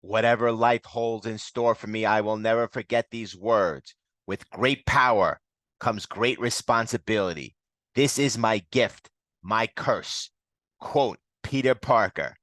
Whatever life holds in store for me, I will never forget these words. With great power comes great responsibility. This is my gift, my curse. Quote Peter Parker.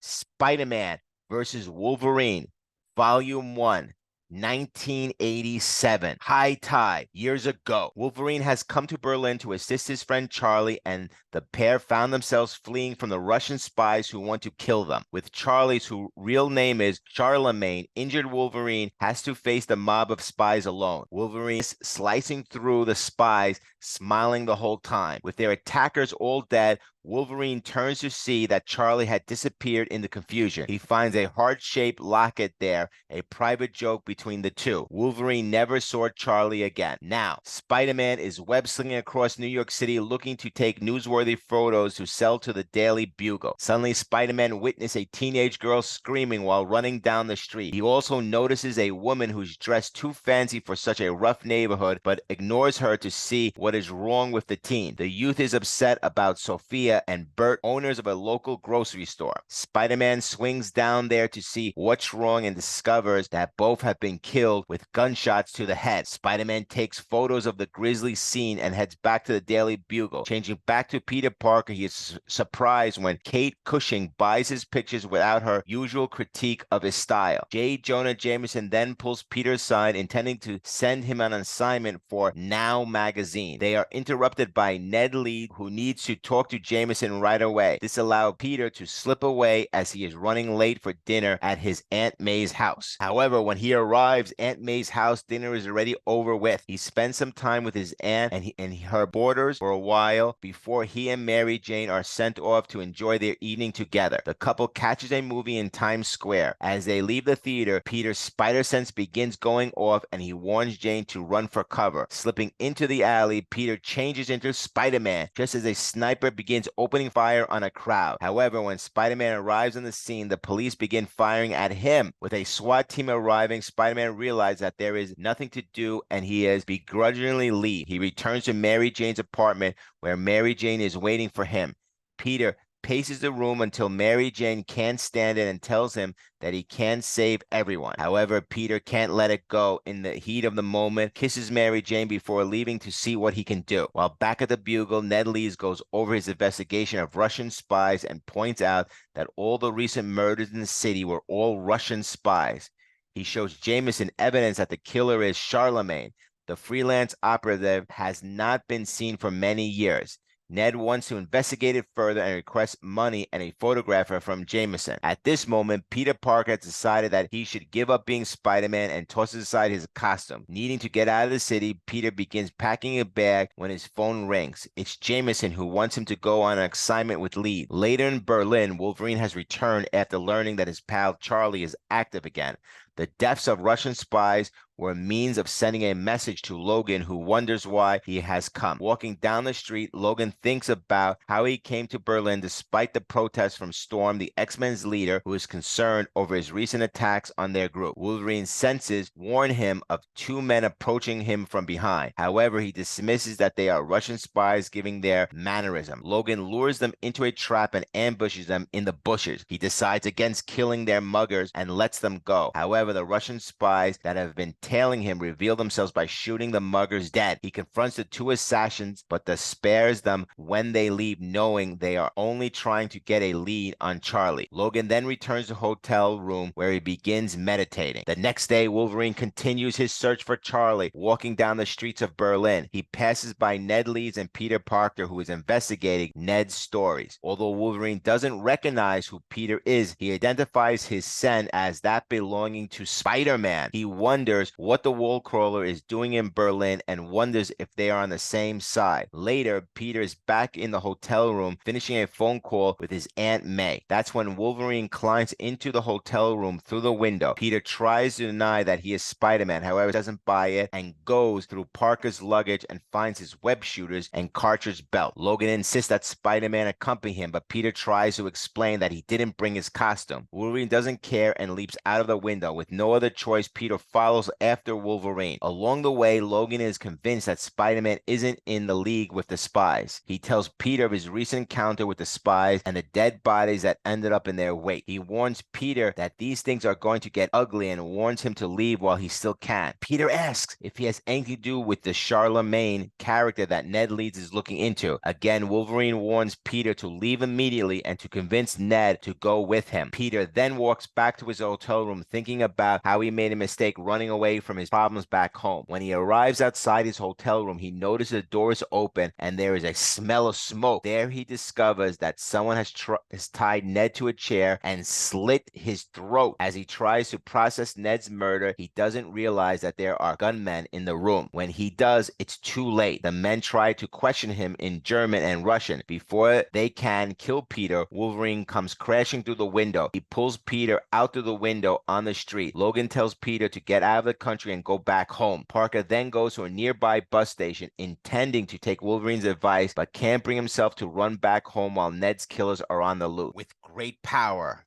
Spider-Man versus Wolverine, Volume 1, 1987. High tide. Years ago, Wolverine has come to Berlin to assist his friend Charlie, and the pair found themselves fleeing from the Russian spies who want to kill them. With Charlie's, whose real name is Charlemagne, injured, Wolverine has to face the mob of spies alone. Wolverine is slicing through the spies, smiling the whole time. With their attackers all dead, Wolverine turns to see that Charlie had disappeared in the confusion. He finds a heart-shaped locket there, a private joke between the two. Wolverine never saw Charlie again. Now, Spider-Man is web-slinging across New York City looking to take newsworthy photos to sell to the Daily Bugle. Suddenly, Spider-Man witnesses a teenage girl screaming while running down the street. He also notices a woman who's dressed too fancy for such a rough neighborhood, but ignores her to see what is wrong with the teen. The youth is upset about Sophia and Bert, owners of a local grocery store. Spider-Man swings down there to see what's wrong and discovers that both have been killed with gunshots to the head. Spider-Man takes photos of the grisly scene and heads back to the Daily Bugle. Changing back to Peter Parker, he is surprised when Kate Cushing buys his pictures without her usual critique of his style. J. Jonah Jameson then pulls Peter aside, intending to send him on an assignment for Now magazine. They are interrupted by Ned Leeds, who needs to talk to Jameson right away. This allowed Peter to slip away as he is running late for dinner at his Aunt May's house. However, when he arrives, Aunt May's house dinner is already over with. He spends some time with his aunt and her boarders for a while before he and Mary Jane are sent off to enjoy their evening together. The couple catches a movie in Times Square. As they leave the theater, Peter's spider sense begins going off and he warns Jane to run for cover. Slipping into the alley, Peter changes into Spider-Man just as a sniper begins opening fire on a crowd. However, when Spider-Man arrives on the scene, the police begin firing at him. With a SWAT team arriving, Spider-Man realizes that there is nothing to do and he is begrudgingly leave. He returns to Mary Jane's apartment where Mary Jane is waiting for him. Peter paces the room until Mary Jane can't stand it and tells him that he can save everyone. However, Peter can't let it go. In the heat of the moment, kisses Mary Jane before leaving to see what he can do. While back at the Bugle, Ned Leeds goes over his investigation of Russian spies and points out that all the recent murders in the city were all Russian spies. He shows Jameson evidence that the killer is Charlemagne. The freelance operative has not been seen for many years. Ned wants to investigate it further and requests money and a photographer from Jameson. At this moment, Peter Parker has decided that he should give up being Spider-Man and tosses aside his costume. Needing to get out of the city, Peter begins packing a bag when his phone rings. It's Jameson, who wants him to go on an assignment with Leeds. Later in Berlin, Wolverine has returned after learning that his pal Charlie is active again. The deaths of Russian spies were a means of sending a message to Logan, who wonders why he has come. Walking down the street, Logan thinks about how he came to Berlin despite the protests from Storm, the X-Men's leader, who is concerned over his recent attacks on their group. Wolverine's senses warn him of two men approaching him from behind. However, he dismisses that they are Russian spies giving their mannerism. Logan lures them into a trap and ambushes them in the bushes. He decides against killing their muggers and lets them go. However, the Russian spies that have been tailing him reveal themselves by shooting the muggers dead. He confronts the two assassins, but spares them when they leave, knowing they are only trying to get a lead on Charlie. Logan then returns to the hotel room where he begins meditating. The next day, Wolverine continues his search for Charlie. Walking down the streets of Berlin, he passes by Ned Leeds and Peter Parker, who is investigating Ned's stories. Although Wolverine doesn't recognize who Peter is, he identifies his scent as that belonging to Spider-Man. He wonders what the wall crawler is doing in Berlin and wonders if they are on the same side. Later, Peter is back in the hotel room finishing a phone call with his Aunt May. That's when Wolverine climbs into the hotel room through the window. Peter tries to deny that he is Spider-Man, however, doesn't buy it and goes through Parker's luggage and finds his web shooters and cartridge belt. Logan insists that Spider-Man accompany him, but Peter tries to explain that he didn't bring his costume. Wolverine doesn't care and leaps out of the window. With no other choice, Peter follows after Wolverine. Along the way, Logan is convinced that Spider-Man isn't in the league with the spies. He tells Peter of his recent encounter with the spies and the dead bodies that ended up in their wake. He warns Peter that these things are going to get ugly and warns him to leave while he still can. Peter asks if he has anything to do with the Charlemagne character that Ned Leeds is looking into. Again, Wolverine warns Peter to leave immediately and to convince Ned to go with him. Peter then walks back to his hotel room thinking about how he made a mistake running away from his problems back home. When he arrives outside his hotel room, he notices the door is open and there is a smell of smoke. There he discovers that someone has tied Ned to a chair and slit his throat. As he tries to process Ned's murder, he doesn't realize that there are gunmen in the room. When he does, it's too late. The men try to question him in German and Russian. Before they can kill Peter, Wolverine comes crashing through the window. He pulls Peter out through the window on the street. Logan tells Peter to get out of the country and go back home. Parker then goes to a nearby bus station, intending to take Wolverine's advice, but can't bring himself to run back home while Ned's killers are on the loose. With great power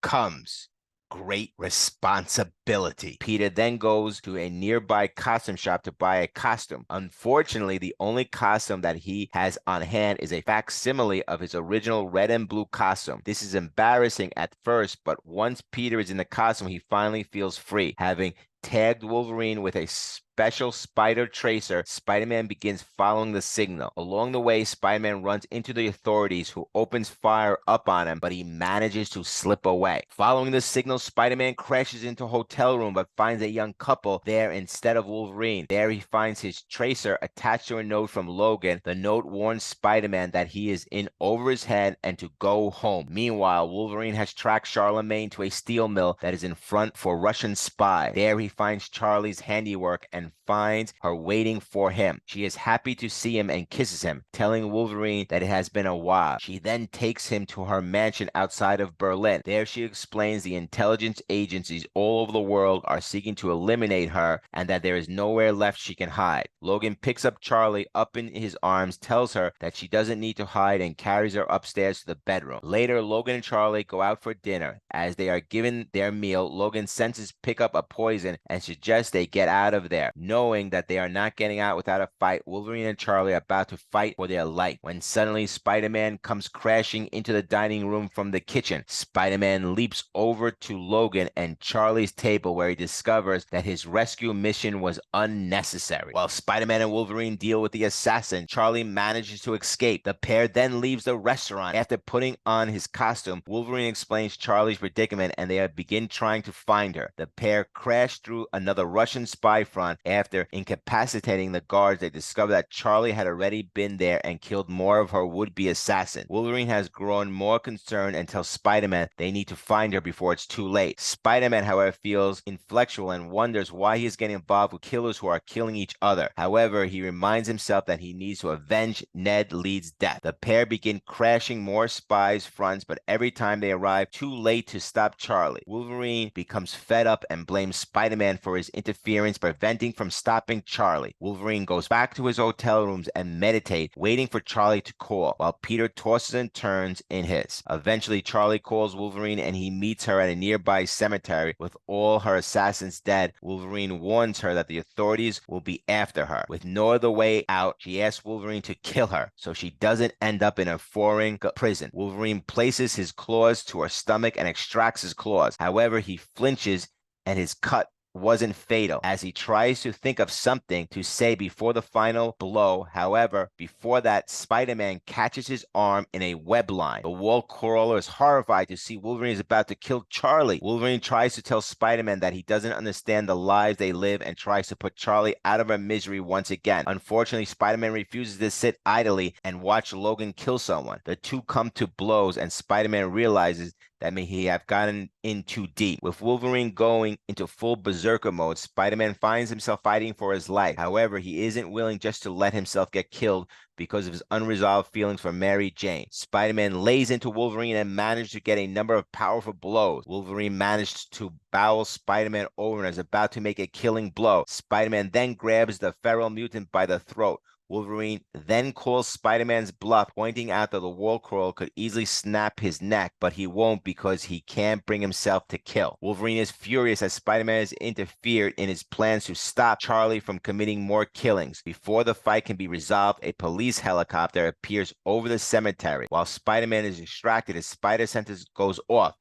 comes great responsibility. Peter then goes to a nearby costume shop to buy a costume. Unfortunately, the only costume that he has on hand is a facsimile of his original red and blue costume. This is embarrassing at first, but once Peter is in the costume, he finally feels free. Having tagged Wolverine with a special spider tracer, Spider-Man begins following the signal. Along the way, Spider-Man runs into the authorities, who opens fire up on him, but he manages to slip away. Following the signal, Spider-Man crashes into a hotel room but finds a young couple there instead of Wolverine. There he finds his tracer attached to a note from Logan. The note warns Spider-Man that he is in over his head and to go home. Meanwhile, Wolverine has tracked Charlemagne to a steel mill that is in front for Russian spy. There he finds Charlie's handiwork and finds her waiting for him. She is happy to see him and kisses him, telling Wolverine that it has been a while. She then takes him to her mansion outside of Berlin. There she explains the intelligence agencies all over the world are seeking to eliminate her and that there is nowhere left she can hide. Logan picks up Charlie up in his arms, tells her that she doesn't need to hide, and carries her upstairs to the bedroom. Later, Logan and Charlie go out for dinner. As they are given their meal, Logan senses pick up a poison and suggests they get out of there. Knowing that they are not getting out without a fight, Wolverine and Charlie are about to fight for their life when suddenly Spider-Man comes crashing into the dining room from the kitchen. Spider-Man leaps over to Logan and Charlie's table, where he discovers that his rescue mission was unnecessary. While Spider-Man and Wolverine deal with the assassin, Charlie manages to escape. The pair then leaves the restaurant. After putting on his costume, Wolverine explains Charlie's predicament and they begin trying to find her. The pair crash through another Russian spy front. After incapacitating the guards, they discover that Charlie had already been there and killed more of her would-be assassin. Wolverine has grown more concerned and tells Spider-Man they need to find her before it's too late. Spider-Man, however, feels inflexible and wonders why he is getting involved with killers who are killing each other. However, he reminds himself that he needs to avenge Ned Leeds' death. The pair begin crashing more spies' fronts, but every time they arrive too late to stop Charlie. Wolverine becomes fed up and blames Spider-Man for his interference, preventing from stopping Charlie. Wolverine goes back to his hotel rooms and meditates, waiting for Charlie to call, while Peter tosses and turns in his. Eventually, Charlie calls Wolverine and he meets her at a nearby cemetery with all her assassins dead. Wolverine warns her that the authorities will be after her. With no other way out, she asks Wolverine to kill her so she doesn't end up in a foreign prison. Wolverine places his claws to her stomach and extracts his claws. However, he flinches and his cut wasn't fatal as he tries to think of something to say before the final blow. However, before that, Spider-Man catches his arm in a web line. The wall crawler is horrified to see Wolverine is about to kill Charlie. Wolverine tries to tell Spider-Man that he doesn't understand the lives they live and tries to put Charlie out of her misery once again. Unfortunately, Spider-Man refuses to sit idly and watch Logan kill someone. The two come to blows and Spider-Man realizes that may he have gotten in too deep. With Wolverine going into full berserker mode, Spider-Man finds himself fighting for his life. However, he isn't willing just to let himself get killed because of his unresolved feelings for Mary Jane. Spider-Man lays into Wolverine and managed to get a number of powerful blows. Wolverine managed to bowl Spider-Man over and is about to make a killing blow. Spider-Man then grabs the feral mutant by the throat. Wolverine then calls Spider-Man's bluff, pointing out that the wall crawler could easily snap his neck, but he won't because he can't bring himself to kill. Wolverine is furious as Spider-Man has interfered in his plans to stop Charlie from committing more killings. Before the fight can be resolved, a police helicopter appears over the cemetery. While Spider-Man is distracted, his spider sense goes off.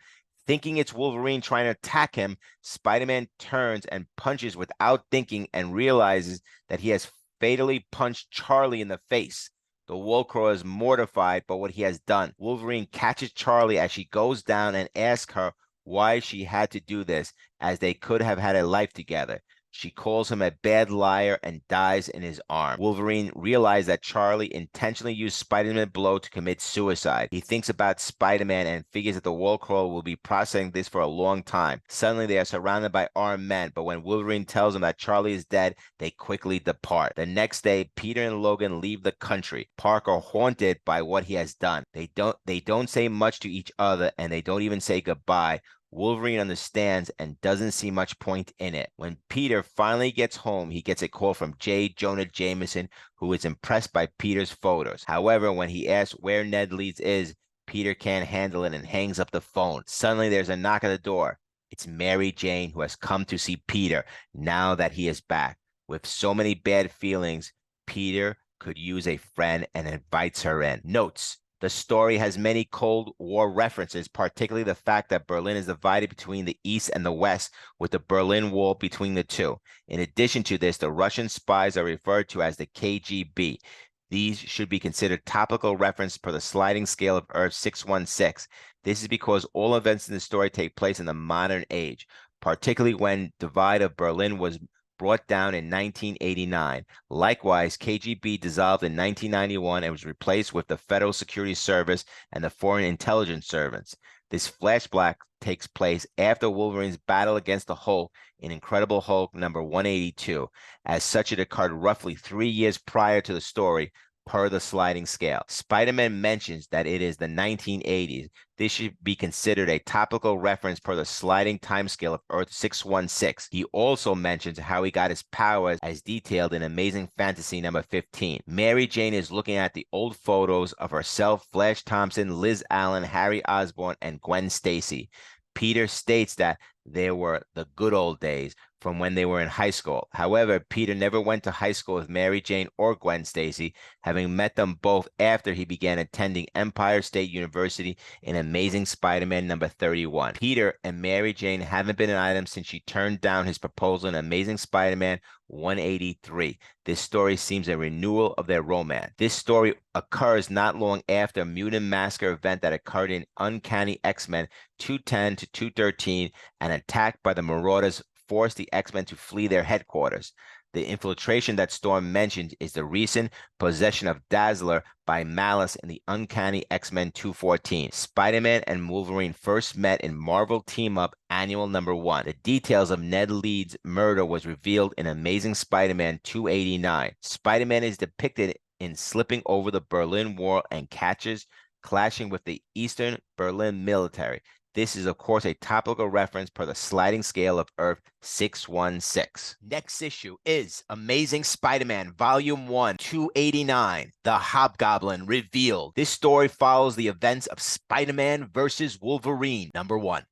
Thinking it's Wolverine trying to attack him, Spider-Man turns and punches without thinking and realizes that he has fatally punched Charlie in the face. The Wallclaw is mortified by what he has done. Wolverine catches Charlie as she goes down and asks her why she had to do this, as they could have had a life together. She calls him a bad liar and dies in his arms. Wolverine realizes that Charlie intentionally used Spider-Man's blow to commit suicide. He thinks about Spider-Man and figures that the Wallcrawler will be processing this for a long time. Suddenly, they are surrounded by armed men, but when Wolverine tells them that Charlie is dead, they quickly depart. The next day, Peter and Logan leave the country. Parker haunted by what he has done. They don't say much to each other, and they don't even say goodbye. Wolverine understands and doesn't see much point in it. When Peter finally gets home, he gets a call from J. Jonah Jameson, who is impressed by Peter's photos. However, when he asks where Ned Leeds is, Peter can't handle it and hangs up the phone. Suddenly, there's a knock at the door. It's Mary Jane, who has come to see Peter now that he is back. With so many bad feelings, Peter could use a friend and invites her in. Notes: the story has many Cold War references, particularly the fact that Berlin is divided between the East and the West, with the Berlin Wall between the two. In addition to this, the Russian spies are referred to as the KGB. These should be considered topical reference per the sliding scale of Earth 616. This is because all events in the story take place in the modern age, particularly when divide of Berlin was brought down in 1989. Likewise, KGB dissolved in 1991 and was replaced with the Federal Security Service and the Foreign Intelligence Service. This flashback takes place after Wolverine's battle against the Hulk in Incredible Hulk number 182. As such, it occurred roughly 3 years prior to the story, per the sliding scale. Spider-Man mentions that it is the 1980s. This should be considered a topical reference per the sliding timescale of Earth 616. He also mentions how he got his powers as detailed in Amazing Fantasy number 15. Mary Jane is looking at the old photos of herself, Flash Thompson, Liz Allen, Harry Osborn, and Gwen Stacy. Peter states that they were the good old days from when they were in high school. However, Peter never went to high school with Mary Jane or Gwen Stacy, having met them both after he began attending Empire State University in Amazing Spider-Man number 31. Peter and Mary Jane haven't been an item since she turned down his proposal in Amazing Spider-Man 183. This story seems a renewal of their romance. This story occurs not long after a Mutant Massacre event that occurred in Uncanny X-Men 210 to 213, an attack by the Marauders forced the X-Men to flee their headquarters. The infiltration that Storm mentioned is the recent possession of Dazzler by Malice in the Uncanny X-Men 214. Spider-Man and Wolverine first met in Marvel Team Up Annual number 1. The details of Ned Leeds' murder was revealed in Amazing Spider-Man 289. Spider-Man is depicted in slipping over the Berlin Wall and clashing with the Eastern Berlin military. This is, of course, a topical reference per the sliding scale of Earth 616. Next issue is Amazing Spider-Man Volume 1, 289, The Hobgoblin Revealed. This story follows the events of Spider-Man versus Wolverine, number 1.